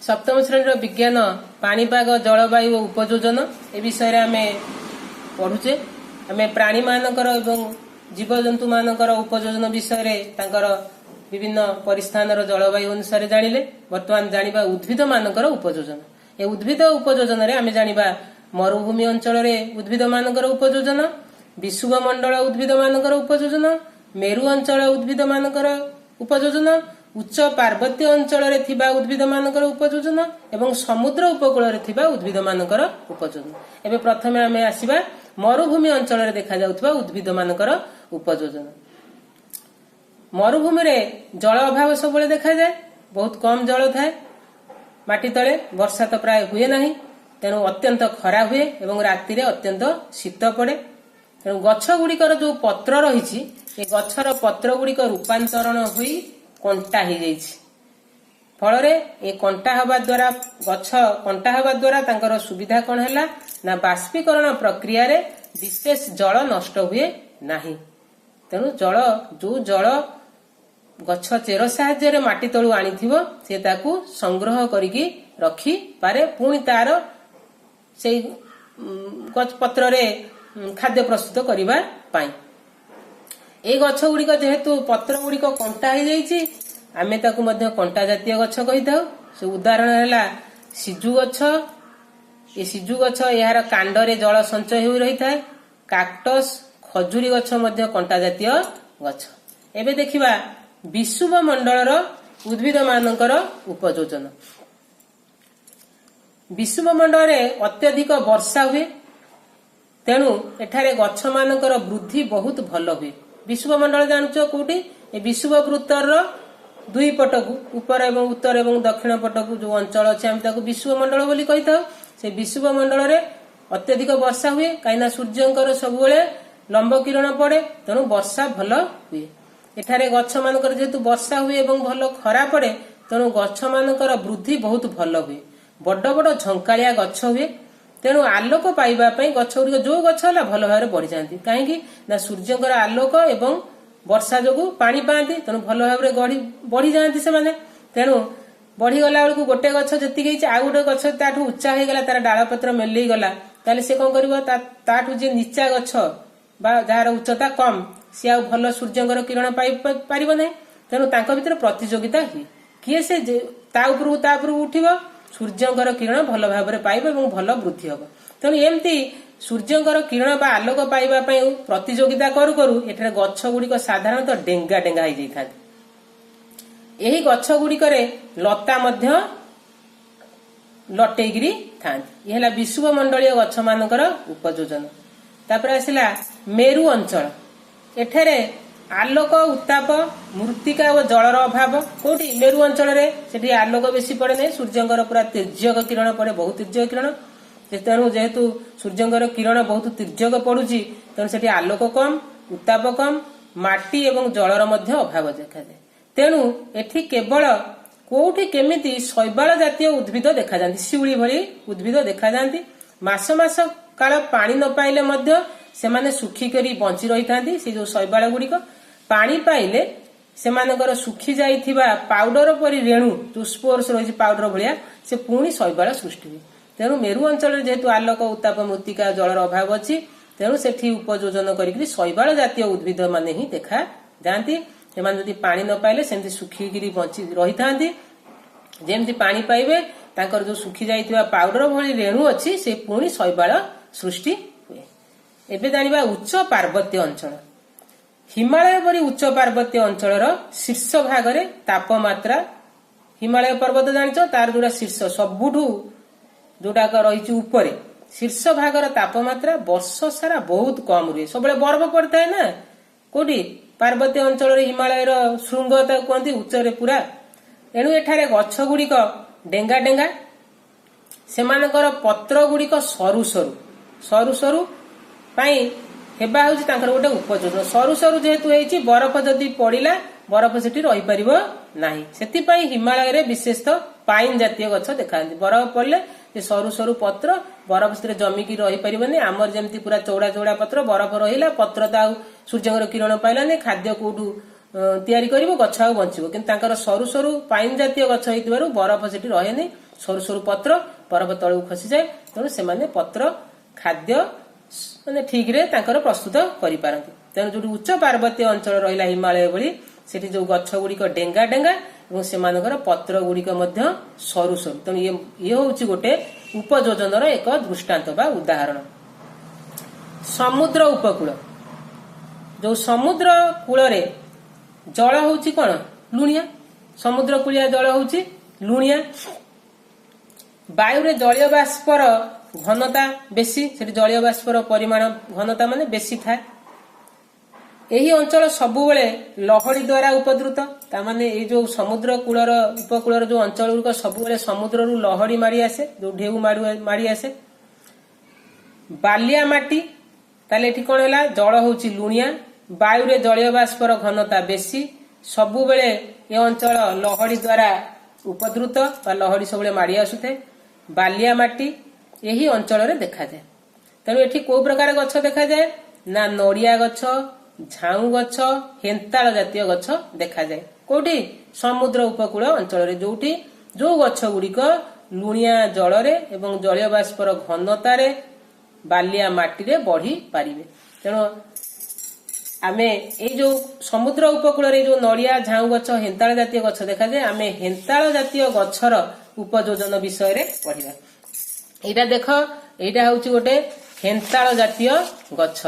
सप्तम श्रेणी विज्ञान पाणीपाग जलवायु और उपयोजन ए विषय आम पढ़ुचे आम प्राणी मानकर एवं जीवजंतु मानकर उपयोजन विषय विभिन्न परिस्थान जलवायु अनुसार जानिले वर्तमान जानिबा उद्भिद मानकर उपयोजन ए उद्भिद उपयोजन रे आम जानिबा मरुभूमि अंचल रे उद्भिद मानकर उपयोजन विषुव मंडल उद्भिद मानकर उपयोजन मेरु अंचल उद्भिद मानकर उपयोजन उच्च पार्वत्य अंचल रे थिबा उद्भिद मानकर उपयोजन एवं समुद्र उपकूल रे थिबा उद्भिद मानकर उपयोजन एबे प्रथमे आमे आसीबा मरुभूमि अंचल रे देखा जाउथबा उद्भिद मानकर उपयोजन मरुभूमि रे जल अभाव सबले देखा जाए बहुत कम जल थाए माटी तले वर्षा तो प्राय हुए नाही तेणु अत्यंत खरा हुए एवं राति रे अत्यंत शीत पड़े तेणु गछ गुड़िकर जो पत्र रही गछर पत्र गुड़िक रूपांतरण हुई कंटा हो जाइछि फल ए कंटा हवा द्वारा गछ कंटा हवा द्वारा तांकर सुविधा कौन है ना बाष्पीकरण प्रक्रिया रे विशेष जल नष्ट हुए नाही तेणु जल जो जल गछ चेर साहाय्य माटी तलू आनी से ताकू संग्रह करिकी रखी पारे पुणी तार से गछ पत्र रे खाद्य प्रस्तुत करबा पाई ए गछ गुड़िक जेहेतु पत्र गुड़िक कंटा हो जाइछि आमे ताकू मध्य कंटा जातीय गछ कहि थाउ से उदाहरण हैला सिजु गछ ए सिजु गछ यार कांड रे जल संचय हो रही थाए काक्टस खजुरी गछ मध्य कंटा जातीय गछ एबे देखिबा विषुव मंडलर उद्भिद मानकर उपयोजन विषुव मंडल रे अत्यधिक वर्षा हुए तेणु एठारे गछ मानकर वृद्धि बहुत भल हुए विषुव मंडल जानुच कोठी ए विषुव वृत्तर दुई पटकू ऊपर एवं उत्तर एवं दक्षिण पटकू जो अंचल अच्छे आम ताकू विषुव मंडल बोली कहि थाउ से विषुव मंडल रे अत्यधिक वर्षा हुए कहीं सूर्यंकर सबुबले लंब किरण पड़े तेणु वर्षा भल हुए एठारे गछ मानकर जेहेतु वर्षा हुए एवं भल खरा पड़े तेणु गछ मानकर वृद्धि बहुत भल हुए बड़ बड़ झंकालिया गछ हुए तेणु आलोक पाइबा पई गछ गुड़िक जो गछ है भल भाव बढ़ी जाती कहीं ना सूर्यंकर आलोक एवं वर्षा जो पानी पाती तेणु भल भाव बढ़ी जाती से तेणु बढ़ीगला बेलू गोटे गछ जी आउ गोटे गछ ताठू उच्चा हो गला तार डाल पत्र मेलई गला ताले से कौन कर जे नीचा गछ जार उच्चता कम सी आ भल सूर्यंकर किरण पाई पारिब नहीं तेणु तांको भितर प्रतियोगिता हुए किए से ता उपरू उठिबो सूर्यंकर किरण भल भाव पाइब और भल वृद्धि हम तेणु एमती सूर्यंकर किरण बा आलोक पाइबा पई प्रतियोगिता करू करू एठारे गछ गुड़िक साधारणतः डेंगा डेंगा हो जाइथांती एही गछ गुड़िक लता मध्य लटेगिरी थांती यह विषुव मंडलीय गछ मानकर उपयोजन तापर आसिला मेरु अंचल एठारे आलोक उत्ताप मृत्तिका और जलर अभाव कोठी मेरु अंचल रे सेठी आलोक बेसी पड़े नहीं सूर्यंकर पूरा तीर्यक किरण पड़े बहुत तीर्यक किरण तेणु जेहेतु सूर्यंकर किरण बहुत तीर्यक पड़ुची तेणु सेठी आलोक कम उत्ताप कम माटी एवं जलर मध्य अभाव देखाଯାଏ तेणु एठी केवल कोठी केमिति शैवाल जातीय उद्भिद देखा जाती शिउली भली उद्भिद देखा जाती मास मास काल पानी न पाइले मध्य सेमाने सुखी करी बंची रही थांती से जो शैवाल गुड़िक पानी पाइले सेमानकर सुखी जाइथिबा पाउडर परी रेणु जो स्पोर्स रही पाउडर भलिया से पुणी शैवाल सृष्टि हुए तेणु मेरु अंचल जेहेतु आलोक उत्ताप मृत्तिका जलर अभाव अच्छी तेणु सेठी उपयोजन करी शैवाल जातीय उद्भिद माने ही देखा जाती सेमाने जदि पानी न पाइले सेमती सुखी बंची रही थांती जेमती पानी पाइबे तांकर जो सुखी जाइथिबा पाउडर भली रेणु अच्छी से पुणी शैवाल सृष्टि हुए एबे जानिबा उच्च पार्वत्य अंचल हिमालय परी उच्च पार्वत्य अंचल शीर्ष भाग रे तापमात्रा हिमालय पर्वत जानिच तार जोड़ा शीर्ष सबुठू जोटा रही ऊपर शीर्ष भागर तापमात्रा वर्ष सारा बहुत कम रुए सब बर्फ पड़ता है ना कोठी पार्वत्य अंचल हिमालय श्रृंगता कहती उच्च पूरा एणु एठारे गछ गुड़िक डेंगा डेंगा सेमानकर पत्र गुड़िक सरू सरू सरू सरू पाई हेबा होची तांकर गोटे उपयोजन सरू सरू जेहेतु हेची बरफ जदि पड़िला बरफ सेठी रही परिबो नाही सेति पई हिमालय रे विशेषतः पाइन जातीय गछ देखांती बरफ पड़ले जे सरू सरू पत्र बरफ से जमिकी रही परिबनी आमर जेमती पूरा चौड़ा चौड़ा पत्र बरफ रहिला पत्र तो आ सूर्यंकर किरण पाइलानी खाद्य कोठू तैयारी करिवो गछ आ बंचिबो किंतु तांकर सरू सरू पाइन जातीय गछ हेतिबारु बरफ सेठी रहेनी ସରୁ ସରୁ ପତ୍ର ବରଫ ତଳକୁ ଖସିଯାଏ ତେଣୁ ସେମାନେ ପତ୍ର ଖାଦ୍ୟ ମାନେ ଠିକରେ ତାଙ୍କର ପ୍ରସ୍ତୁତ କରିପାରନ୍ତି। ତେଣୁ ଯୋଉଠି ଉଚ୍ଚ ପାର୍ବତ୍ୟ ଅଞ୍ଚଳ ରହିଲା ହିମାଳୟ ଭଳି ସେଠି ଯୋଉ ଗଛ ଗୁଡିକ ଡେଙ୍ଗା ଡେଙ୍ଗା ଏବଂ ସେମାନଙ୍କର ପତ୍ର ଗୁଡିକ ମଧ୍ୟ ସରୁ ସରୁ। ତେଣୁ ଇଏ ହଉଛି ଗୋଟେ ଉପଯୋଜନର ଏକ ଦୃଷ୍ଟାନ୍ତ ବା ଉଦାହରଣ। ସମୁଦ୍ର ଉପକୂଳ, ଯୋଉ ସମୁଦ୍ର କୂଳରେ ଜଳ ହଉଛି କଣ ଲୁଣିଆ, ସମୁଦ୍ର କୂଳିଆ ଜଳ ହଉଛି ଲୁଣିଆ। ବାୟୁରେ ଜଳୀୟ ବାଷ୍ପର ଘନତା ବେଶୀ, ସେଠି ଜଳୀୟ ବାଷ୍ପର ପରିମାଣ ଘନତା ମାନେ ବେଶୀ ଥାଏ। ଏହି ଅଞ୍ଚଳ ସବୁବେଳେ ଲହଡି ଦ୍ୱାରା ଉପଦ୍ରୁତ, ତାମାନେ ଏଇ ଯୋଉ ସମୁଦ୍ର କୂଳର ଉପକୂଳର ଯୋଉ ଅଞ୍ଚଳ ଗୁଡିକ ସବୁବେଳେ ସମୁଦ୍ରରୁ ଲହଡି ମାଡି ଆସେ, ଯୋଉ ଢେଉ ମାଡି ଆସେ। ବାଲିଆ ମାଟି, ତାହେଲେ ଏଠି କଣ ହେଲା ଜଳ ହଉଛି ଲୁଣିଆ, ବାୟୁରେ ଜଳୀୟ ବାଷ୍ପର ଘନତା ବେଶୀ, ସବୁବେଳେ ଏ ଅଞ୍ଚଳ ଲହଡି ଦ୍ୱାରା ଉପଦ୍ରୁତ ବା ଲହଡି ସବୁବେଳେ ମାଡି ଆସୁଥାଏ। ବାଲିଆ ମାଟି ଏହି ଅଞ୍ଚଳରେ ଦେଖାଯାଏ। ତେଣୁ ଏଠି କୋଉ ପ୍ରକାର ଗଛ ଦେଖାଯାଏ ନା ନଡିଆ ଗଛ, ଝାଉଁ ଗଛ, ହେନ୍ତାଳ ଜାତୀୟ ଗଛ ଦେଖାଯାଏ। କୋଉଠି ସମୁଦ୍ର ଉପକୂଳ ଅଞ୍ଚଳରେ, ଯୋଉଠି ଯୋଉ ଗଛ ଗୁଡିକ ଲୁଣିଆ ଜଳରେ ଏବଂ ଜଳୀୟ ବାଷ୍ପର ଘନତାରେ ବାଲିଆ ମାଟିରେ ବଢି ପାରିବେ। ତେଣୁ ଆମେ ଏଇ ଯୋଉ ସମୁଦ୍ର ଉପକୂଳରେ ଯୋଉ ନଡିଆ, ଝାଉଁ ଗଛ, ହେନ୍ତାଳ ଜାତୀୟ ଗଛ ଦେଖାଯାଏ, ଆମେ ହେନ୍ତାଳ ଜାତୀୟ ଗଛର ଉପଯୋଜନ ବିଷୟରେ ପଢିବା। ଏଇଟା ଦେଖ, ଏଇଟା ହଉଛି ଗୋଟେ ହେନ୍ତାଳ ଜାତୀୟ ଗଛ।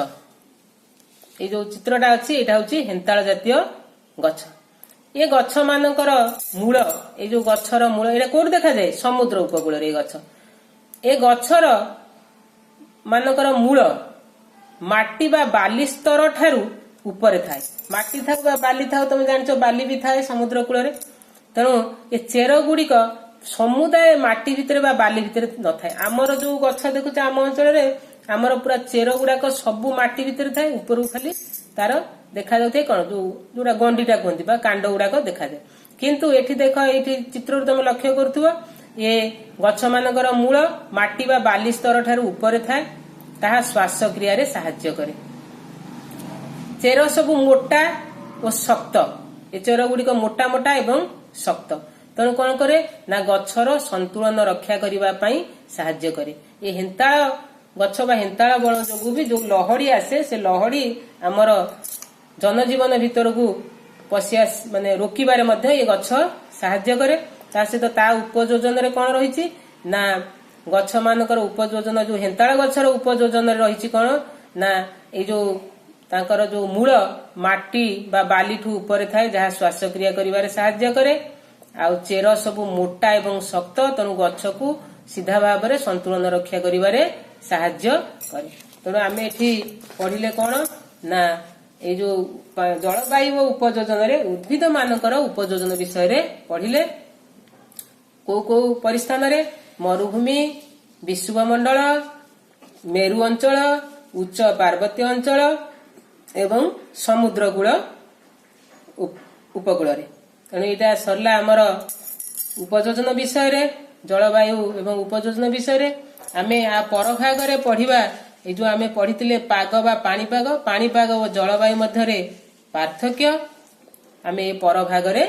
ଏଇ ଯୋଉ ଚିତ୍ରଟା ଅଛି ଏଇଟା ହଉଛି ହେନ୍ତାଳ ଜାତୀୟ ଗଛ। ଏ ଗଛ ମାନଙ୍କର ମୂଳ, ଏଇ ଯୋଉ ଗଛର ମୂଳ ଏଇଟା କୋଉଠି ଦେଖାଯାଏ ସମୁଦ୍ର ଉପକୂଳରେ। ଏଇ ଗଛ, ଏ ଗଛର ମାନଙ୍କର ମୂଳ ମାଟି ବା ବାଲି ସ୍ତର ଠାରୁ ଉପରେ ଥାଏ। ମାଟି ଥାଉ ବା ବାଲି ଥାଉ, ତମେ ଜାଣିଛ ବାଲି ବି ଥାଏ ସମୁଦ୍ର କୂଳରେ। ତେଣୁ ଏ ଚେର ଗୁଡିକ ସମୁଦାୟ ମାଟି ଭିତରେ ବା ବାଲି ଭିତରେ ନଥାଏ। ଆମର ଯୋଉ ଗଛ ଦେଖୁଛ ଆମ ଅଞ୍ଚଳରେ, ଆମର ପୁରା ଚେର ଗୁଡାକ ସବୁ ମାଟି ଭିତରେ ଥାଏ, ଉପରକୁ ଖାଲି ତାର ଦେଖାଯାଉଥାଏ କଣ ଯୋଉଟା ଗଣ୍ଡିଟା କୁହନ୍ତି ବା କାଣ୍ଡ ଗୁଡାକ ଦେଖାଯାଏ। କିନ୍ତୁ ଏଠି ଦେଖ, ଏଇଠି ଚିତ୍ରରୁ ତମେ ଲକ୍ଷ୍ୟ କରୁଥିବ ଏ ଗଛ ମାନଙ୍କର ମୂଳ ମାଟି ବା ବାଲି ସ୍ତର ଠାରୁ ଉପରେ ଥାଏ, ତାହା ଶ୍ୱାସକ୍ରିୟାରେ ସାହାଯ୍ୟ କରେ। ଚେର ସବୁ ମୋଟା ଓ ଶକ୍ତ, ଏ ଚେର ଗୁଡିକ ମୋଟା ମୋଟା ଏବଂ ଶକ୍ତ। ତେଣୁ କଣ କରେ ନା ଗଛର ସନ୍ତୁଳନ ରକ୍ଷା କରିବା ପାଇଁ ସାହାଯ୍ୟ କରେ। ଏ ହେନ୍ତାଳ ଗଛ ବା ହେନ୍ତାଳ ବଣ ଯୋଗୁ ବି ଯୋଉ ଲହଡି ଆସେ, ସେ ଲହଡି ଆମର ଜନଜୀବନ ଭିତରକୁ ପଶିଆ ମାନେ ରୋକିବାରେ ମଧ୍ୟ ଏ ଗଛ ସାହାଯ୍ୟ କରେ। ତା ସହିତ ତା ଉପଯୋଜନରେ କଣ ରହିଛି ନା ଗଛ ମାନଙ୍କର ଉପଯୋଜନ, ଯୋଉ ହେନ୍ତାଳ ଗଛର ଉପଯୋଜନରେ ରହିଛି କଣ ନା ଏଇ ଯୋଉ ତାଙ୍କର ଯୋଉ ମୂଳ ମାଟି ବା ବାଲିଠୁ ଉପରେ ଥାଏ, ଯାହା ଶ୍ୱାସକ୍ରିୟା କରିବାରେ ସାହାଯ୍ୟ କରେ। ଆଉ ଚେର ସବୁ ମୋଟା ଏବଂ ଶକ୍ତ, ତେଣୁ ଗଛକୁ ସିଧା ଭାବରେ ସନ୍ତୁଳନ ରକ୍ଷା କରିବାରେ ସାହାଯ୍ୟ କରେ। ତେଣୁ ଆମେ ଏଠି ପଢିଲେ କଣ ନା ଏଇ ଯୋଉ ଜଳବାୟୁ ଓ ଉପଯୋଜନରେ ଉଦ୍ଭିଦ ମାନଙ୍କର ଉପଯୋଜନ ବିଷୟରେ ପଢିଲେ। କୋଉ କୋଉ ପରିସ୍ଥାନରେ ମରୁଭୂମି, ବିଷୁବମଣ୍ଡଳ, ମେରୁ ଅଞ୍ଚଳ, ଉଚ୍ଚ ପାର୍ବତ୍ୟ ଅଞ୍ଚଳ ଏବଂ ସମୁଦ୍ରକୂଳ ଉପକୂଳରେ। ତେଣୁ ଏଇଟା ସରିଲା ଆମର ଉପଯୋଜନ ବିଷୟରେ, ଜଳବାୟୁ ଏବଂ ଉପଯୋଜନ ବିଷୟରେ। ଆମେ ଆ ପରଭାଗରେ ପଢିବା ଏଇ ଯୋଉ ଆମେ ପଢିଥିଲେ ପାଗ ବା ପାଣିପାଗ, ପାଣିପାଗ ଓ ଜଳବାୟୁ ମଧ୍ୟରେ ପାର୍ଥକ୍ୟ ଆମେ ଏ ପରଭାଗରେ